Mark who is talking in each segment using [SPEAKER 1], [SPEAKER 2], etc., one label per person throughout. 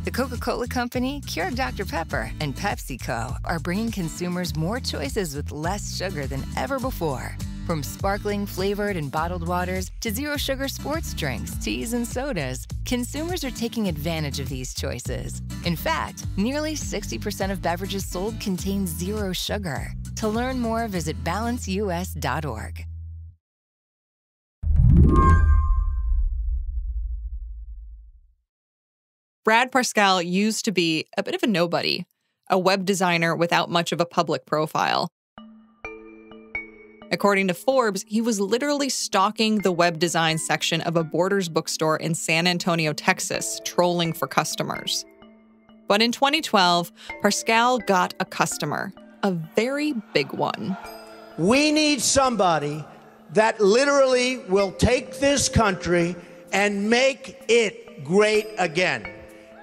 [SPEAKER 1] The Coca-Cola Company, Keurig Dr. Pepper, and PepsiCo are bringing consumers more choices with less sugar than ever before. From sparkling, flavored, and bottled waters to zero-sugar sports drinks, teas, and sodas, consumers are taking advantage of these choices. In fact, nearly 60% of beverages sold contain zero sugar. To learn more, visit balanceus.org.
[SPEAKER 2] Brad Parscale used to be a bit of a nobody, a web designer without much of a public profile. According to Forbes, he was literally stalking the web design section of a Borders bookstore in San Antonio, Texas, trolling for customers. But in 2012, Parscale got a customer, a very big one.
[SPEAKER 3] We need somebody that literally will take this country and make it great again.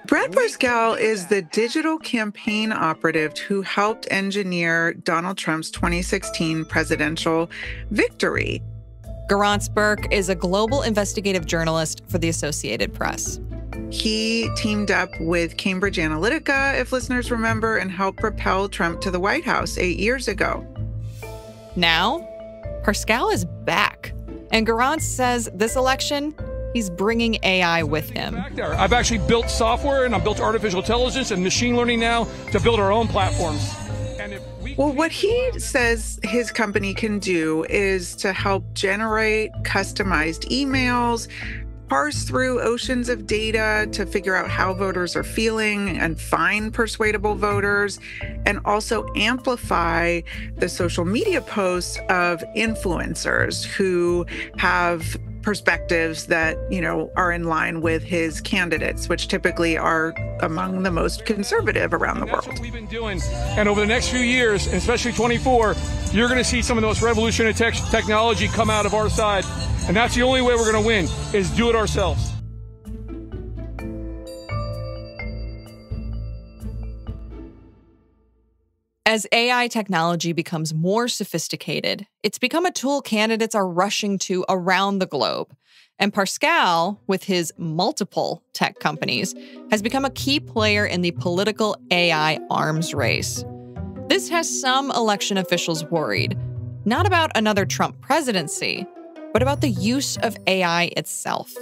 [SPEAKER 4] Brad Parscale is the digital campaign operative who helped engineer Donald Trump's 2016 presidential victory.
[SPEAKER 2] Garance Burke is a global investigative journalist for the Associated Press.
[SPEAKER 4] He teamed up with Cambridge Analytica, if listeners remember, and helped propel Trump to the White House 8 years ago.
[SPEAKER 2] Now, Parscale is back. And Garance says this election, he's bringing AI with him.
[SPEAKER 5] I've actually built software and I've built artificial intelligence and machine learning now to build our own platforms.
[SPEAKER 4] Well, what he says his company can do is to help generate customized emails, parse through oceans of data to figure out how voters are feeling and find persuadable voters, and also amplify the social media posts of influencers who have perspectives that, are in line with his candidates, which typically are among the most conservative around the world.
[SPEAKER 5] That's what we've been doing. And over the next few years, and especially 24, you're going to see some of the most revolutionary technology come out of our side. And that's the only way we're going to win, is do it ourselves.
[SPEAKER 2] As AI technology becomes more sophisticated, it's become a tool candidates are rushing to around the globe. And Parscale, with his multiple tech companies, has become a key player in the political AI arms race. This has some election officials worried, not about another Trump presidency, but about the use of AI itself.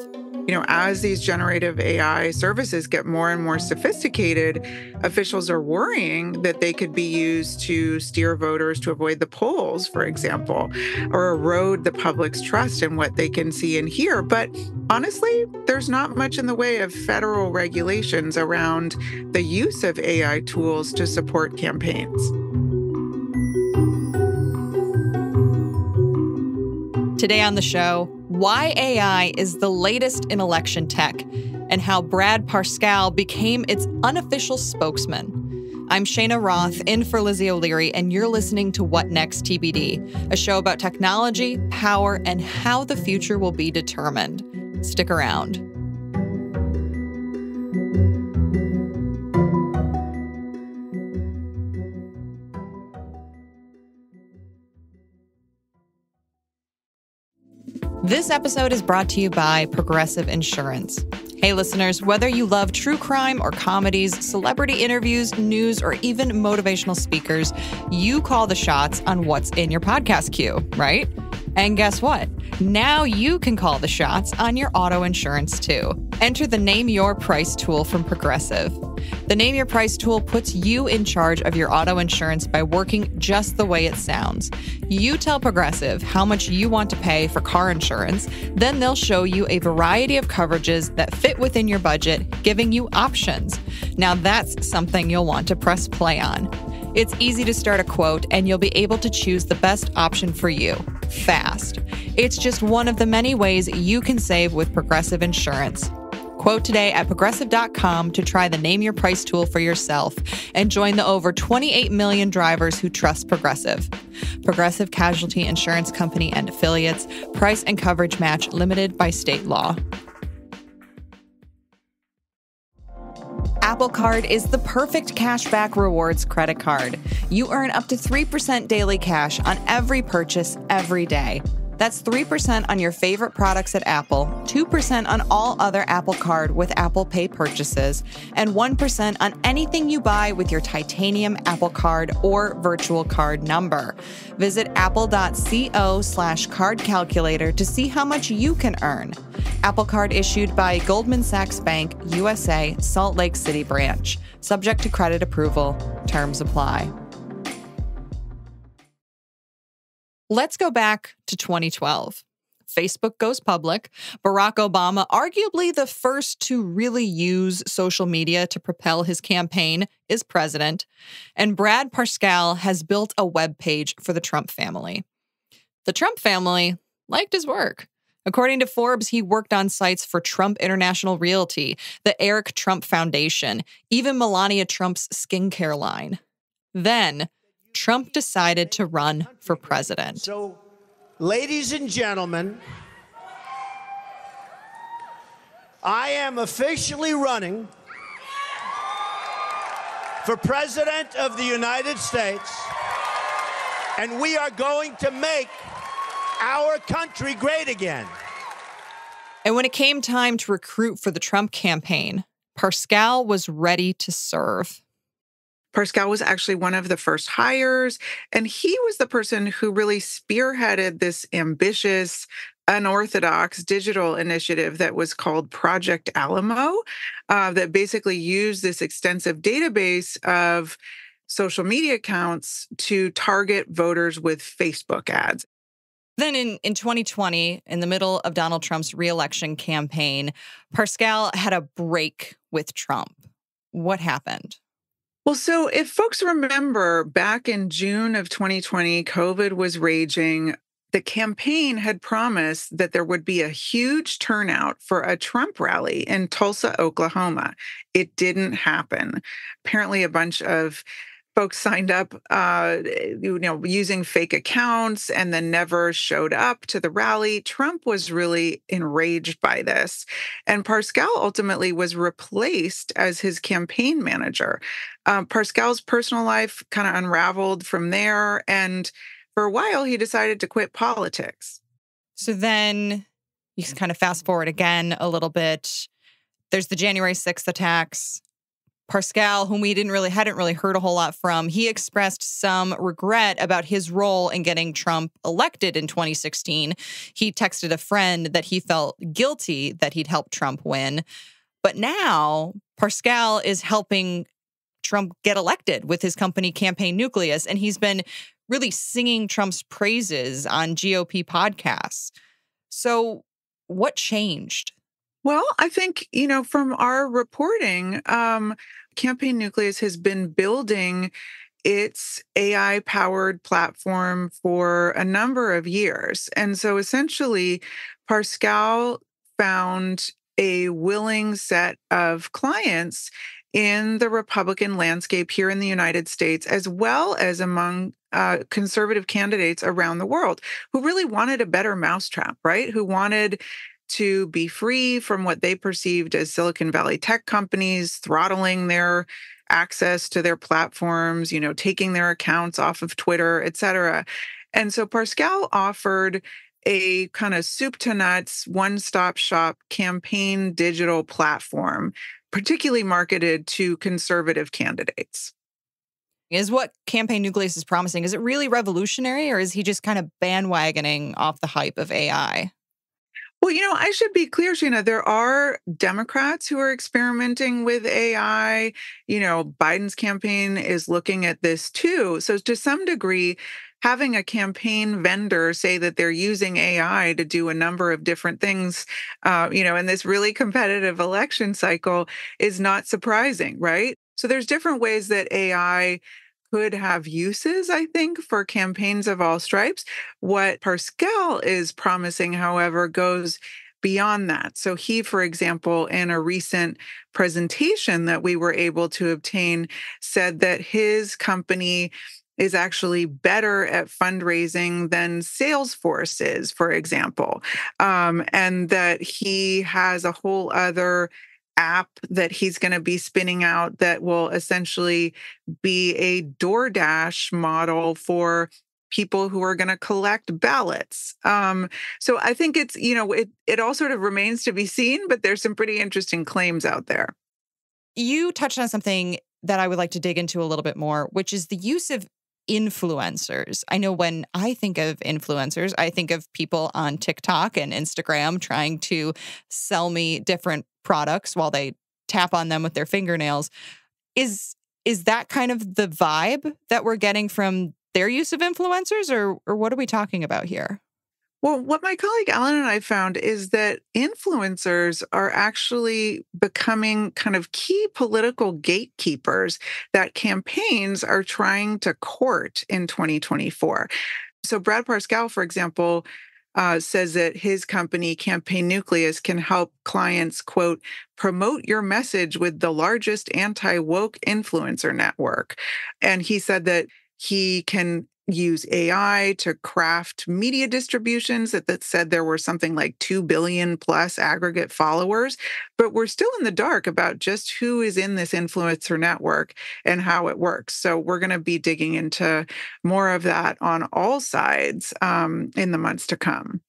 [SPEAKER 4] As these generative AI services get more and more sophisticated, officials are worrying that they could be used to steer voters to avoid the polls, for example, or erode the public's trust in what they can see and hear. But honestly, there's not much in the way of federal regulations around the use of AI tools to support campaigns.
[SPEAKER 2] Today on the show, why AI is the latest in election tech and how Brad Parscale became its unofficial spokesman. I'm Cheyna Roth, in for Lizzie O'Leary, and you're listening to What Next TBD, a show about technology, power, and how the future will be determined. Stick around. This episode is brought to you by Progressive Insurance. Hey, listeners, whether you love true crime or comedies, celebrity interviews, news, or even motivational speakers, you call the shots on what's in your podcast queue, right? And guess what? Now you can call the shots on your auto insurance, too. Enter the Name Your Price tool from Progressive. The Name Your Price tool puts you in charge of your auto insurance by working just the way it sounds. You tell Progressive how much you want to pay for car insurance, then they'll show you a variety of coverages that fit within your budget, giving you options. Now that's something you'll want to press play on. It's easy to start a quote, and you'll be able to choose the best option for you, fast. It's just one of the many ways you can save with Progressive Insurance. Quote today at Progressive.com to try the Name Your Price tool for yourself and join the over 28 million drivers who trust Progressive. Progressive Casualty Insurance Company and Affiliates. Price and coverage match limited by state law. Apple Card is the perfect cashback rewards credit card. You earn up to 3% daily cash on every purchase every day. That's 3% on your favorite products at Apple, 2% on all other Apple Card with Apple Pay purchases, and 1% on anything you buy with your titanium Apple Card or virtual card number. Visit apple.co/card calculator to see how much you can earn. Apple Card issued by Goldman Sachs Bank, USA, Salt Lake City branch. Subject to credit approval. Terms apply. Let's go back to 2012. Facebook goes public. Barack Obama, arguably the first to really use social media to propel his campaign, is president. And Brad Parscale has built a web page for the Trump family. The Trump family liked his work. According to Forbes, he worked on sites for Trump International Realty, the Eric Trump Foundation, even Melania Trump's skincare line. Then, Trump decided to run for president.
[SPEAKER 3] So, ladies and gentlemen, I am officially running for president of the United States, and we are going to make our country great again.
[SPEAKER 2] And when it came time to recruit for the Trump campaign, Parscale was ready to serve.
[SPEAKER 4] Parscale was actually one of the first hires, and he was the person who really spearheaded this ambitious, unorthodox digital initiative that was called Project Alamo, that basically used this extensive database of social media accounts to target voters with Facebook ads.
[SPEAKER 2] Then in 2020, in the middle of Donald Trump's re-election campaign, Parscale had a break with Trump. What happened?
[SPEAKER 4] Well, so if folks remember, back in June of 2020, COVID was raging. The campaign had promised that there would be a huge turnout for a Trump rally in Tulsa, Oklahoma. It didn't happen. Apparently, a bunch of folks signed up, using fake accounts and then never showed up to the rally. Trump was really enraged by this. And Parscale ultimately was replaced as his campaign manager. Parscale's personal life kind of unraveled from there. And for a while, he decided to quit politics.
[SPEAKER 2] So then you kind of fast forward again a little bit. There's the January 6th attacks. Parscale, whom we hadn't really heard a whole lot from, he expressed some regret about his role in getting Trump elected in 2016. He texted a friend that he felt guilty that he'd helped Trump win. But now Parscale is helping Trump get elected with his company Campaign Nucleus, and he's been really singing Trump's praises on GOP podcasts. So what changed?
[SPEAKER 4] Well, I think, from our reporting, Campaign Nucleus has been building its AI-powered platform for a number of years. And so essentially, Parscale found a willing set of clients in the Republican landscape here in the United States, as well as among conservative candidates around the world who really wanted a better mousetrap, right? Who wanted to be free from what they perceived as Silicon Valley tech companies throttling their access to their platforms, taking their accounts off of Twitter, et cetera. And so Parscale offered a kind of soup to nuts, one-stop shop campaign digital platform, particularly marketed to conservative candidates.
[SPEAKER 2] Is what Campaign Nucleus is promising, is it really revolutionary, or is he just kind of bandwagoning off the hype of AI?
[SPEAKER 4] Well, I should be clear, Cheyna, there are Democrats who are experimenting with AI. Biden's campaign is looking at this too. So to some degree, having a campaign vendor say that they're using AI to do a number of different things, in this really competitive election cycle is not surprising, right? So there's different ways that AI could have uses, I think, for campaigns of all stripes. What Parscale is promising, however, goes beyond that. So he, for example, in a recent presentation that we were able to obtain, said that his company is actually better at fundraising than Salesforce is, for example, and that he has a whole other app that he's going to be spinning out that will essentially be a DoorDash model for people who are going to collect ballots. So I think it's, it all sort of remains to be seen, but there's some pretty interesting claims out there.
[SPEAKER 2] You touched on something that I would like to dig into a little bit more, which is the use of influencers. I know when I think of influencers, I think of people on TikTok and Instagram trying to sell me different products while they tap on them with their fingernails. Is that kind of the vibe that we're getting from their use of influencers, or what are we talking about here?
[SPEAKER 4] Well, what my colleague Alan and I found is that influencers are actually becoming kind of key political gatekeepers that campaigns are trying to court in 2024. So Brad Parscale, for example, says that his company, Campaign Nucleus, can help clients, quote, promote your message with the largest anti-woke influencer network. And he said that he can use AI to craft media distributions that said there were something like 2 billion plus aggregate followers, but we're still in the dark about just who is in this influencer network and how it works. So we're going to be digging into more of that on all sides in the months to come.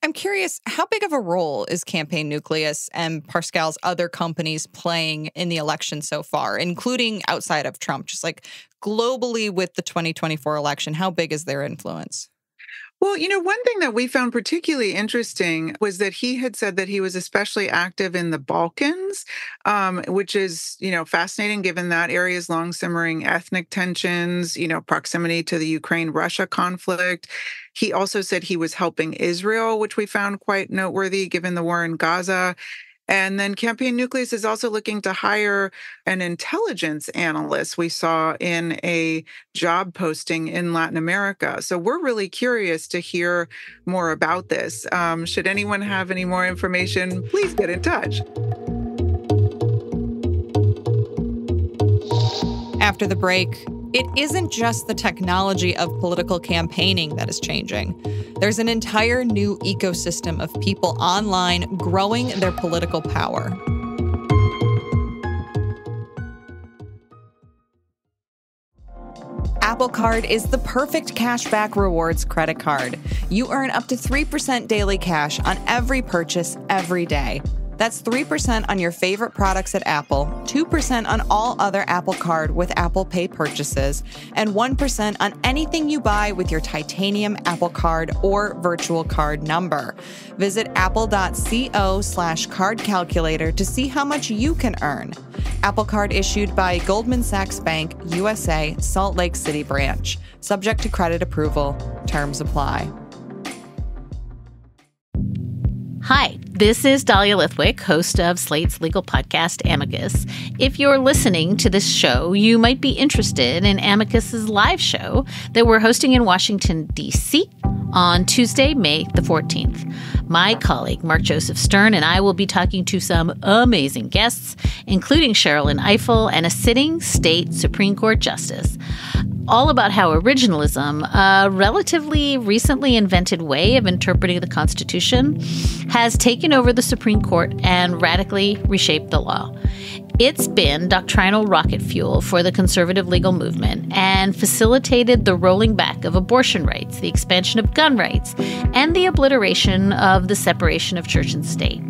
[SPEAKER 2] I'm curious, how big of a role is Campaign Nucleus and Parscale's other companies playing in the election so far, including outside of Trump, just like globally with the 2024 election? How big is their influence?
[SPEAKER 4] Well, one thing that we found particularly interesting was that he had said that he was especially active in the Balkans, which is, fascinating given that area's long simmering ethnic tensions, proximity to the Ukraine-Russia conflict. He also said he was helping Israel, which we found quite noteworthy given the war in Gaza. And then Campaign Nucleus is also looking to hire an intelligence analyst we saw in a job posting in Latin America. So we're really curious to hear more about this. Should anyone have any more information, please get in touch.
[SPEAKER 2] After the break, it isn't just the technology of political campaigning that is changing. There's an entire new ecosystem of people online growing their political power. Apple Card is the perfect cashback rewards credit card. You earn up to 3% daily cash on every purchase every day. That's 3% on your favorite products at Apple, 2% on all other Apple Card with Apple Pay purchases, and 1% on anything you buy with your titanium Apple Card or virtual card number. Visit apple.co/card calculator to see how much you can earn. Apple Card issued by Goldman Sachs Bank, USA, Salt Lake City branch. Subject to credit approval. Terms apply.
[SPEAKER 6] Hi, this is Dahlia Lithwick, host of Slate's legal podcast, Amicus. If you're listening to this show, you might be interested in Amicus's live show that we're hosting in Washington, D.C. on Tuesday, May the 14th. My colleague, Mark Joseph Stern, and I will be talking to some amazing guests, including Sherrilyn Ifill and a sitting state Supreme Court justice, all about how originalism, a relatively recently invented way of interpreting the Constitution, has taken over the Supreme Court and radically reshaped the law. It's been doctrinal rocket fuel for the conservative legal movement and facilitated the rolling back of abortion rights, the expansion of gun rights, and the obliteration of the separation of church and state.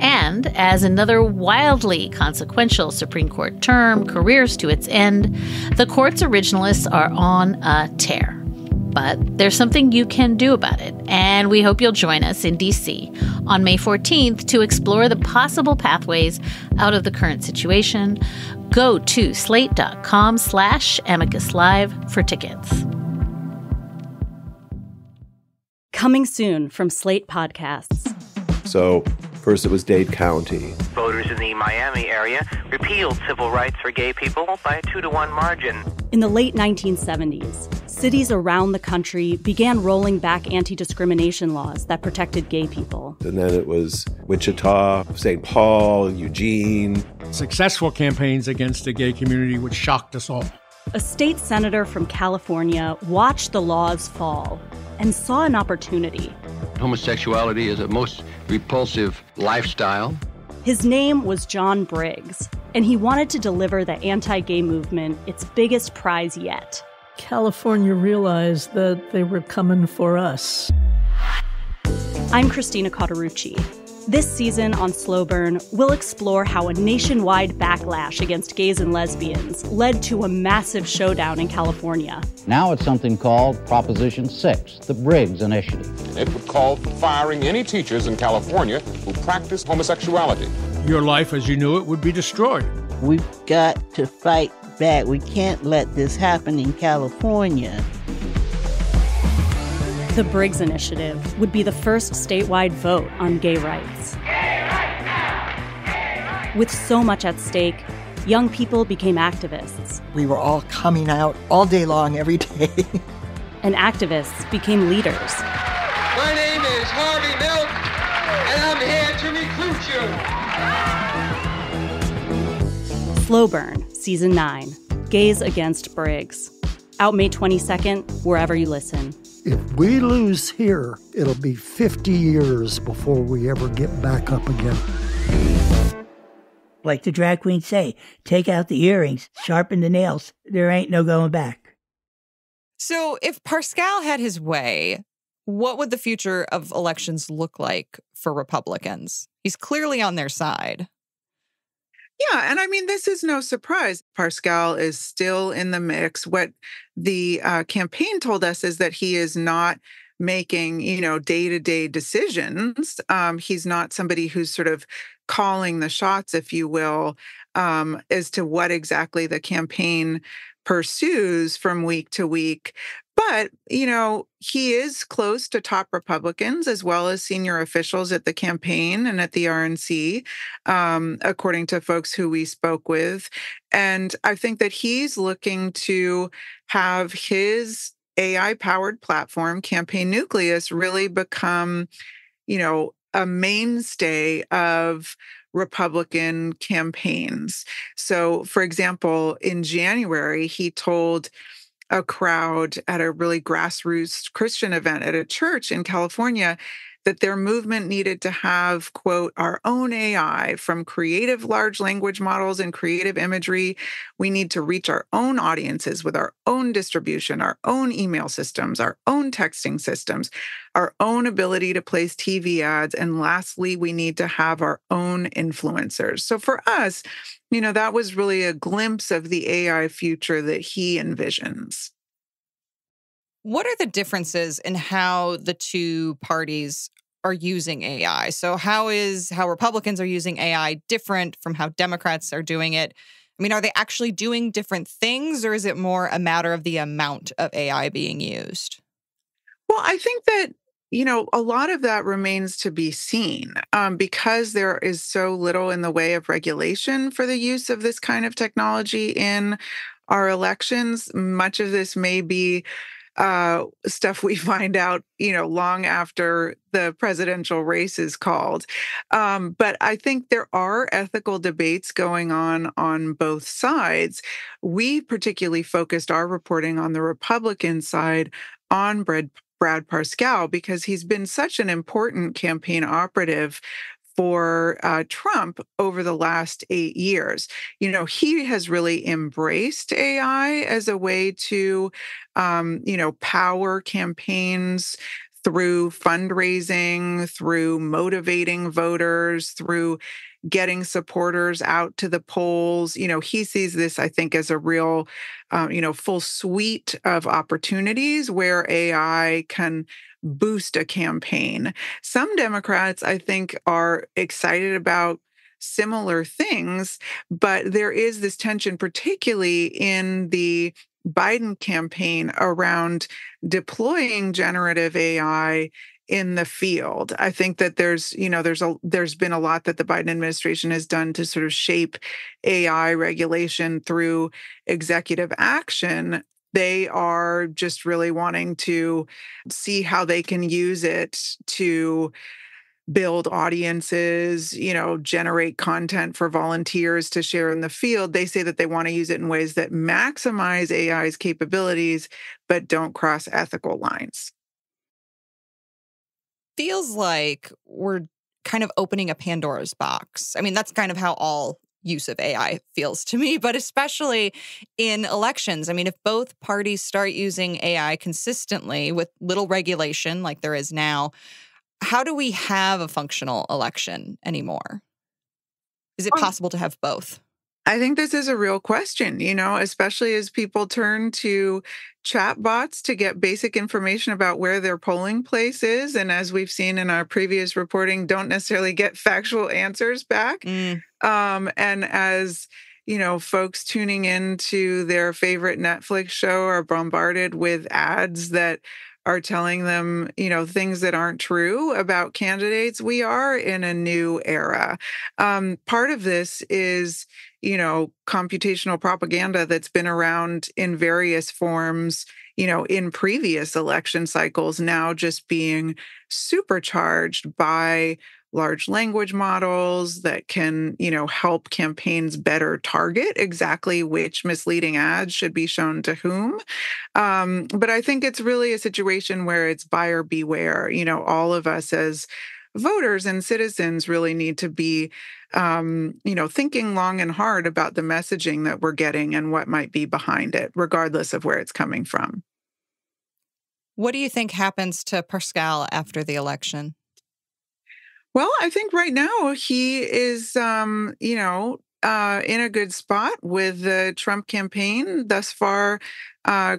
[SPEAKER 6] And as another wildly consequential Supreme Court term careers to its end, the court's originalists are on a tear. But there's something you can do about it, and we hope you'll join us in D.C. on May 14th to explore the possible pathways out of the current situation. Go to slate.com/Amicus Live for tickets.
[SPEAKER 7] Coming soon from Slate Podcasts.
[SPEAKER 8] So, first it was Dade County.
[SPEAKER 9] Voters in the Miami area repealed civil rights for gay people by a 2-to-1 margin.
[SPEAKER 7] In the late 1970s, cities around the country began rolling back anti-discrimination laws that protected gay people.
[SPEAKER 8] And then it was Wichita, St. Paul, Eugene.
[SPEAKER 10] Successful campaigns against the gay community, which shocked us all.
[SPEAKER 7] A state senator from California watched the laws fall and saw an opportunity.
[SPEAKER 11] Homosexuality is a most repulsive lifestyle.
[SPEAKER 7] His name was John Briggs, and he wanted to deliver the anti-gay movement its biggest prize yet,
[SPEAKER 12] California realized that they were coming for us.
[SPEAKER 7] I'm Christina Cauterucci. This season on Slow Burn, we'll explore how a nationwide backlash against gays and lesbians led to a massive showdown in California.
[SPEAKER 13] Now it's something called Proposition 6, the Briggs Initiative.
[SPEAKER 14] It would call for firing any teachers in California who practice homosexuality.
[SPEAKER 10] Your life as you knew it would be destroyed.
[SPEAKER 15] We've got to fight back. We can't let this happen in California.
[SPEAKER 7] The Briggs Initiative would be the first statewide vote on gay rights.
[SPEAKER 16] Gay rights now! Gay rights!
[SPEAKER 7] With so much at stake, young people became activists.
[SPEAKER 17] We were all coming out all day long, every day.
[SPEAKER 7] And activists became leaders.
[SPEAKER 18] My name is Harvey Milk, and I'm here to recruit you.
[SPEAKER 7] Slow Burn, Season 9, Gays Against Briggs. Out May 22nd, wherever you listen.
[SPEAKER 19] If we lose here, it'll be 50 years before we ever get back up again.
[SPEAKER 20] Like the drag queens say, take out the earrings, sharpen the nails. There ain't no going back.
[SPEAKER 2] So if Parscale had his way, what would the future of elections look like for Republicans? He's clearly on their side.
[SPEAKER 4] Yeah, and I mean, this is no surprise. Parscale is still in the mix. What the campaign told us is that he is not making, day-to-day decisions. He's not somebody who's sort of calling the shots, if you will, as to what exactly the campaign pursues from week to week. But, he is close to top Republicans as well as senior officials at the campaign and at the RNC, according to folks who we spoke with. And I think that he's looking to have his AI-powered platform, Campaign Nucleus, really become, a mainstay of Republican campaigns. So, for example, in January, he told a crowd at a really grassroots Christian event at a church in California that their movement needed to have, quote, our own AI from creative large language models and creative imagery. We need to reach our own audiences with our own distribution, our own email systems, our own texting systems, our own ability to place TV ads. And lastly, we need to have our own influencers. So for us, that was really a glimpse of the AI future that he envisions.
[SPEAKER 2] What are the differences in how the two parties are using AI? So how Republicans are using AI different from how Democrats are doing it? I mean, are they actually doing different things, or is it more a matter of the amount of AI being used?
[SPEAKER 4] Well, I think that, a lot of that remains to be seen because there is so little in the way of regulation for the use of this kind of technology in our elections. Much of this may be stuff we find out, long after the presidential race is called. But I think there are ethical debates going on both sides. We particularly focused our reporting on the Republican side on Brad Parscale because he's been such an important campaign operative for Trump over the last 8 years. He has really embraced AI as a way to, power campaigns through fundraising, through motivating voters, through getting supporters out to the polls. He sees this, I think, as a real, full suite of opportunities where AI can boost a campaign. Some Democrats, I think, are excited about similar things, but there is this tension, particularly in the Biden campaign, around deploying generative AI in the field. I think that there's been a lot that the Biden administration has done to sort of shape AI regulation through executive action. They are just really wanting to see how they can use it to build audiences, generate content for volunteers to share in the field. They say that they want to use it in ways that maximize AI's capabilities, but don't cross ethical lines.
[SPEAKER 2] Feels like we're kind of opening a Pandora's box. I mean, that's kind of how all use of AI feels to me, but especially in elections. I mean, if both parties start using AI consistently with little regulation like there is now, how do we have a functional election anymore? Is it possible to have both?
[SPEAKER 4] I think this is a real question, especially as people turn to chatbots to get basic information about where their polling place is. And as we've seen in our previous reporting, don't necessarily get factual answers back. And as, folks tuning into their favorite Netflix show are bombarded with ads that are telling them, things that aren't true about candidates, we are in a new era. Part of this is, computational propaganda that's been around in various forms, in previous election cycles, now just being supercharged by large language models that can, help campaigns better target exactly which misleading ads should be shown to whom. But I think it's really a situation where it's buyer beware. All of us as voters and citizens really need to be, thinking long and hard about the messaging that we're getting and what might be behind it, regardless of where it's coming from.
[SPEAKER 2] What do you think happens to Parscale after the election?
[SPEAKER 4] Well, I think right now he is, in a good spot with the Trump campaign. Thus far,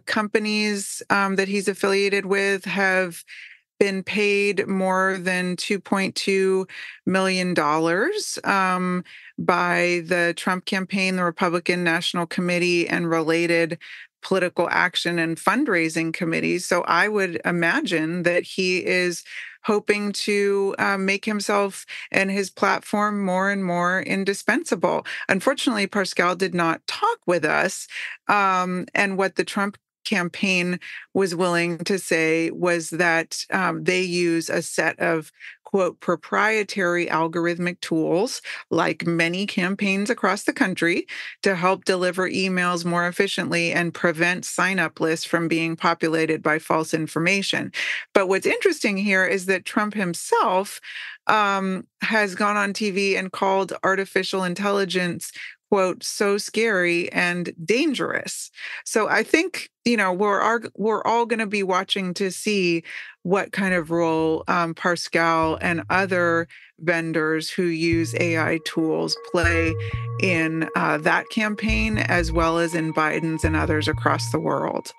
[SPEAKER 4] companies that he's affiliated with have been paid more than $2.2 million by the Trump campaign, the Republican National Committee, and related political action and fundraising committees. So I would imagine that he is hoping to make himself and his platform more and more indispensable. Unfortunately, Parscale did not talk with us, and what the Trump campaign was willing to say was that they use a set of, quote, proprietary algorithmic tools, like many campaigns across the country, to help deliver emails more efficiently and prevent sign-up lists from being populated by false information. But what's interesting here is that Trump himself has gone on TV and called artificial intelligence, quote, so scary and dangerous. So I think, we're all going to be watching to see what kind of role Parscale and other vendors who use AI tools play in that campaign, as well as in Biden's and others across the world.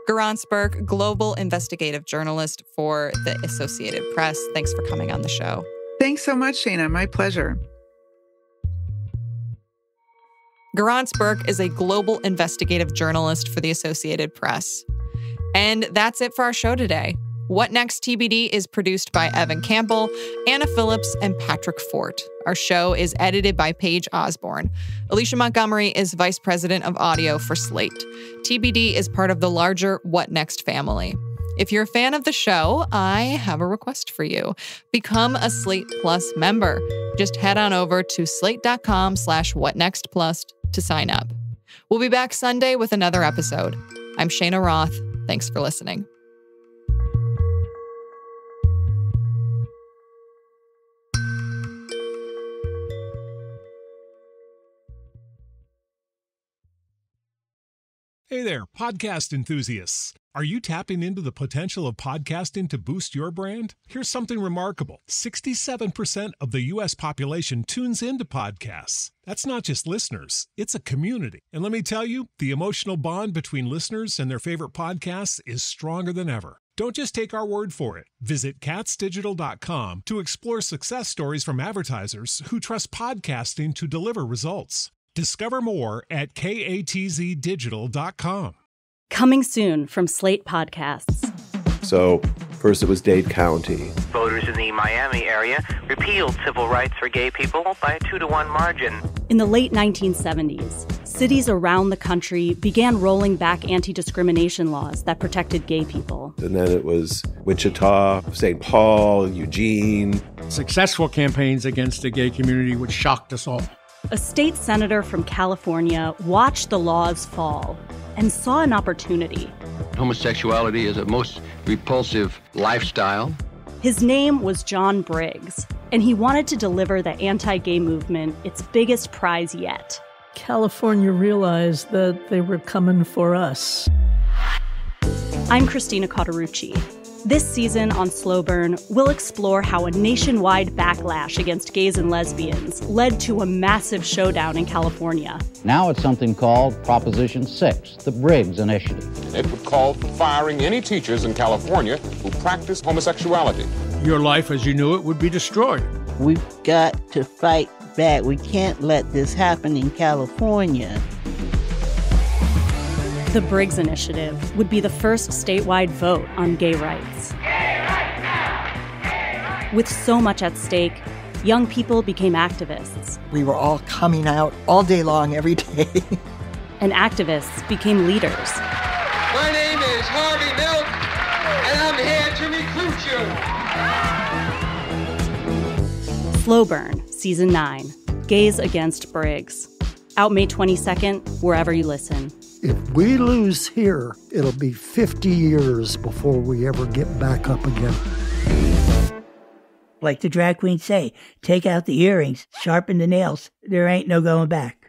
[SPEAKER 2] Garance Burke, global investigative journalist for the Associated Press. Thanks for coming on the show.
[SPEAKER 4] Thanks so much, Cheyna. My pleasure.
[SPEAKER 2] Garance Burke is a global investigative journalist for the Associated Press. And that's it for our show today. What Next TBD is produced by Evan Campbell, Anna Phillips, and Patrick Fort. Our show is edited by Paige Osborne. Alicia Montgomery is vice president of audio for Slate. TBD is part of the larger What Next family. If you're a fan of the show, I have a request for you. Become a Slate Plus member. Just head on over to slate.com/whatnextplus to sign up. We'll be back Sunday with another episode. I'm Cheyna Roth. Thanks for listening.
[SPEAKER 21] Hey there, podcast enthusiasts. Are you tapping into the potential of podcasting to boost your brand? Here's something remarkable. 67% of the U.S. population tunes into podcasts. That's not just listeners, it's a community. And let me tell you, the emotional bond between listeners and their favorite podcasts is stronger than ever. Don't just take our word for it. Visit katzdigital.com to explore success stories from advertisers who trust podcasting to deliver results. Discover more at katzdigital.com.
[SPEAKER 7] Coming soon from Slate Podcasts.
[SPEAKER 8] So, first it was Dade County.
[SPEAKER 9] Voters in the Miami area repealed civil rights for gay people by a 2-to-1 margin.
[SPEAKER 7] In the late 1970s, cities around the country began rolling back anti-discrimination laws that protected gay people.
[SPEAKER 8] And then it was Wichita, St. Paul, Eugene.
[SPEAKER 10] Successful campaigns against the gay community, which shocked us all.
[SPEAKER 7] A state senator from California watched the laws fall and saw an opportunity.
[SPEAKER 11] Homosexuality is a most repulsive lifestyle.
[SPEAKER 7] His name was John Briggs, and he wanted to deliver the anti-gay movement its biggest prize yet.
[SPEAKER 12] California realized that they were coming for us.
[SPEAKER 7] I'm Christina Cauterucci. This season on Slow Burn, we'll explore how a nationwide backlash against gays and lesbians led to a massive showdown in California.
[SPEAKER 13] Now it's something called Proposition 6, the Briggs Initiative.
[SPEAKER 14] It would call for firing any teachers in California who practice homosexuality.
[SPEAKER 10] Your life as you knew it would be destroyed.
[SPEAKER 15] We've got to fight back. We can't let this happen in California.
[SPEAKER 7] The Briggs Initiative would be the first statewide vote on gay rights.
[SPEAKER 16] Gay rights now! Gay rights!
[SPEAKER 7] With so much at stake, young people became activists.
[SPEAKER 17] We were all coming out all day long, every day.
[SPEAKER 7] And activists became leaders.
[SPEAKER 18] My name is Harvey Milk, and I'm here to recruit you.
[SPEAKER 7] Slow Burn, Season 9, Gays Against Briggs. Out May 22nd, wherever you listen.
[SPEAKER 19] If we lose here, it'll be 50 years before we ever get back up again.
[SPEAKER 20] Like the drag queens say, take out the earrings, sharpen the nails. There ain't no going back.